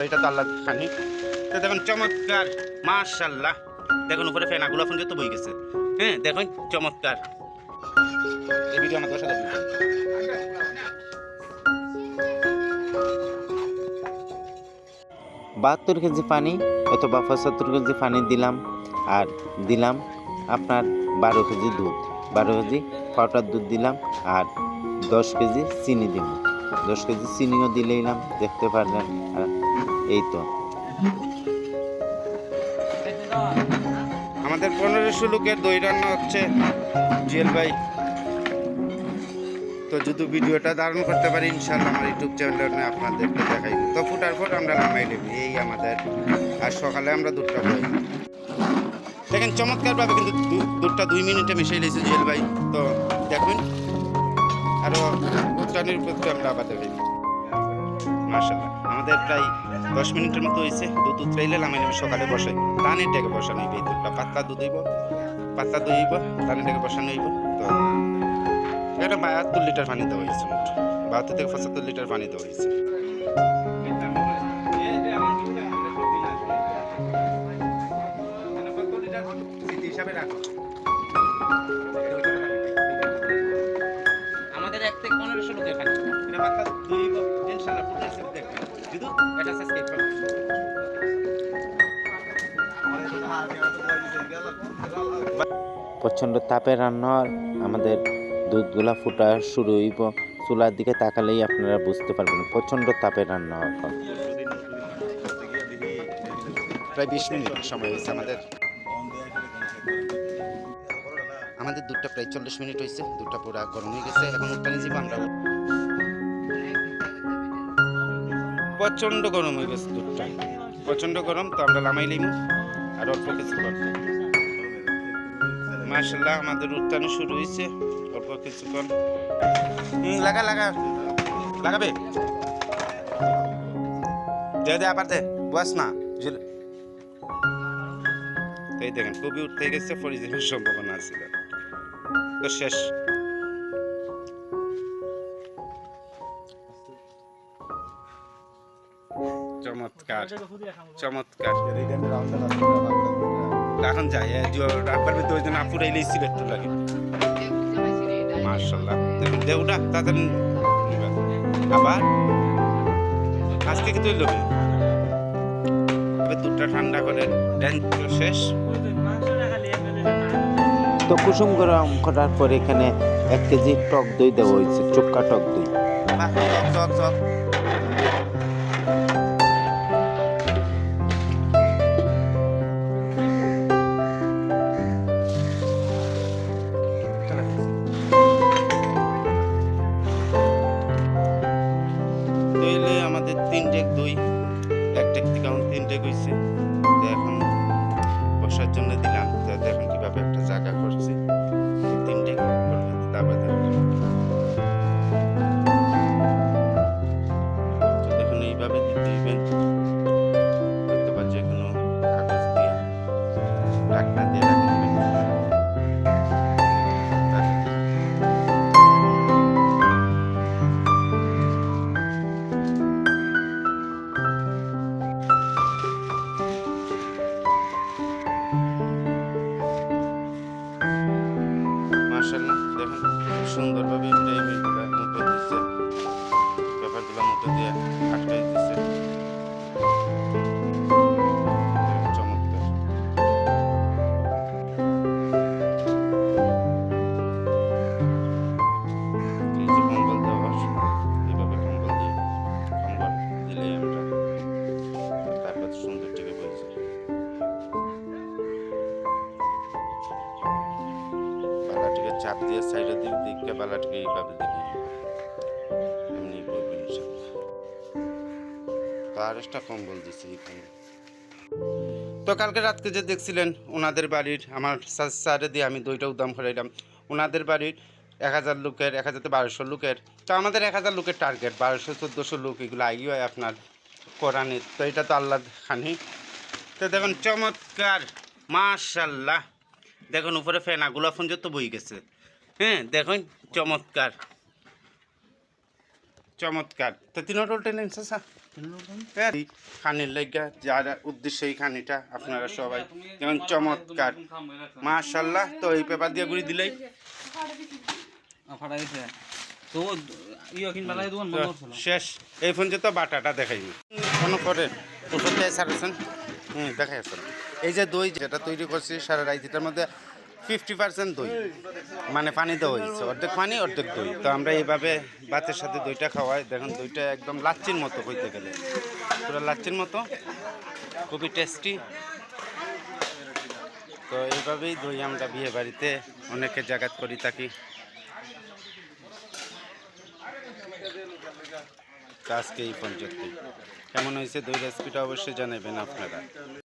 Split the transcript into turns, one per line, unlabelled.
এটা তো আল্লাহ খানি। তো দেখুন চমৎকার, মাশাআল্লাহ। দেখুন উপরে ফেনাগুলো ফোন তো বই গেছে। হ্যাঁ দেখুন চমৎকার। এই ভিডিও আমার 10,000 ভিউ।
72 কেজি পানি অথবা 75 কেজি পানি দিলাম, আর দিলাম আপনার 12 কেজি দুধ, 12 কেজি পাউডার দুধ দিলাম, আর 10 কেজি চিনি দিব। 10 কেজি চিনিও দিলাম, দেখতে পারলেন। আর এই তো
আমাদের 1500 লোকের দই রান্না হচ্ছে জুয়েল ভাই। তো যদি ভিডিওটা ধারণ করতে পারি ইনশাআল্লাহ আমার ইউটিউব চ্যানেলে আপনাদেরকে দেখাই। তো ফুটার পর আমরা নামাই নেব, এই আমাদের। আর সকালে আমরা দুধটা খাই। দেখেন চমৎকারভাবে কিন্তু দুধটা 2 মিনিটে মিশিয়ে নিয়েছে জুয়েল ভাই। তো দেখুন আরও উত্তানের উপর আমরা আবার দেখাই। মাশাআল্লাহ আমাদের প্রায় 10 মিনিটের মতো হয়েছে। দুধ উতরাইলে নামাই নেবে, সকালে বসাই তানের ডেকে বসানো হইবে। এই দুধটা পাতলা দুধ হইব, পাতলা দই হইব, তানের ডেকে বসানো হইব। তো এটা 72 লিটার পানি দেওয়া হয়েছে, মোট 72 থেকে 75 লিটার পানি দেওয়া হয়েছে। আমাদের 1 থেকে 1500 লোকের খানি এটা পাতলা দই হইব ইনশাআল্লাহ। ফুটাইছে দেখুন শুধু এটা সাবস্ক্রাইব করুন।
প্রচণ্ড তাপে রান্না আমাদের দুধগুলা ফুটা শুরু হইব। চুলার দিকে তাকালেই আপনারা বুঝতে পারবেন প্রচণ্ড তাপে রান্না হওয়ার পর।
প্রায় 20 মিনিট সময় হয়েছে আমাদের। আমাদের দুধটা প্রায় 40 মিনিট হয়েছে। দুধটা পুরো গরম হয়ে গেছে। এখন উত্তানি জীব আমরা প্রচণ্ড গরম হয়ে গেছে দুধটা, প্রচণ্ড গরম। তো আমরা লামাই লইব আর অল্প কিছু করবো। মাশাআল্লাহ আমাদের উত্তানি শুরু হয়েছে, অল্প কিছুক্ষণ। লাগা লাগা লাগাবে দে দে আবার দে বাস না। এই দেখেন খুবই উঠতে গেছে, পরিজনের সম্ভাবনা ছিল। তো শেষ। চমৎকার চমৎকার। এখন যাই রাখবার ভিতরে ওই জন্য আপুর এলেই সিলেক্ট লাগে। মাশাআল্লাহ দেখুন দেউটা তাড়াতাড়ি আবার আজকে কি তুই লবে দুধটা ঠান্ডা করে দেন। শেষ।
তো কুসুম গরম করার পর এখানে 1 কেজি টক দই দেওয়া হয়েছে, চুক্কা টক দই।
দইলে আমাদের 3 ডেক দই, 1 ডেক থেকে 3 ডেক হয়েছে। তো এখন বসার জন্য দিলাম। তো দেখুন কিভাবে একটা জায়গা করছি। 3 ডেক তারপর দেখুন এইভাবে দিতে দিবেন। অথবা যে কোনো কাগজ দিয়ে ঢাকনা দিয়ে রাখতে দিবেন। মাশাআল্লাহ দেখুন সুন্দরভাবে টেবিলগুলো মুখে দিচ্ছে, পেপারগুলো মুখে দিয়ে আটকাই দিচ্ছে। চমৎকার। এই যে কম্বল দেওয়ার, এইভাবে কম্বল দিয়ে কম্বল দিলে আমরা তারপর সুন্দর টিকে বইছে। বালাটিকে চাপ দিয়ে সাইডের দিকে বালাটিকে এইভাবে দিলে এমনি বইবে ইনশাআল্লাহ। তো আরেকটা কম্বল দিচ্ছে এখানে। তো কালকে রাতকে যে দেখছিলেন ওনাদের বাড়ির আমার সাইডে দিয়ে আমি দইটা উদ্যাম করাইলাম। ওনাদের বাড়ির 1000 লোকের, 1000 থেকে 1200 লোকের। তো আমাদের 1000 লোকের টার্গেট, 1200-1400 লোক এগুলো আই হয় আপনার কোরআনে। তো এটা তো আল্লাহ খানি। তো দেখুন চমৎকার, মাশাআল্লাহ। দেখুন উপরে ফেনাগুলো ফোন যত বই গেছে। হ্যাঁ দেখুন চমৎকার চমৎকার। তো 3 টোল টেনেন এই খানির লাইগা যার উদ্দেশ্যে এই খানিটা আপনারা সবাই যেমন চমৎকার মাশাআল্লাহ। তো এই পেপার দিয়ে গুড়ি দিলেই
তো ইয়ে কিনবা লাগে দোকান বন্ধ ছিল
শেষ। এই ফোন যে তো বাটাটা দেখাইনি কোনো করে ওষুধ দিয়ে সারেছেন দেখাই আসেন। এই যে দই যেটা তৈরি করছি সারা রাইতিটার মধ্যে 50% দই, মানে পানি দেওয়া হয়েছে, অর্ধেক পানি অর্ধেক দই। তো আমরা এইভাবে ভাতের সাথে দইটা খাওয়াই। দেখুন দইটা একদম লাচ্ছির মতো হইতে গেলে পুরো লাচ্ছির মতো, খুবই টেস্টি। তো এইভাবেই দই আমরা বিয়ে বাড়িতে অনেকে জায়গাত করি থাকি। তো আজকে এই পর্যন্তই। কেমন হয়েছে দই রেসিপিটা অবশ্যই জানাবেন আপনারা।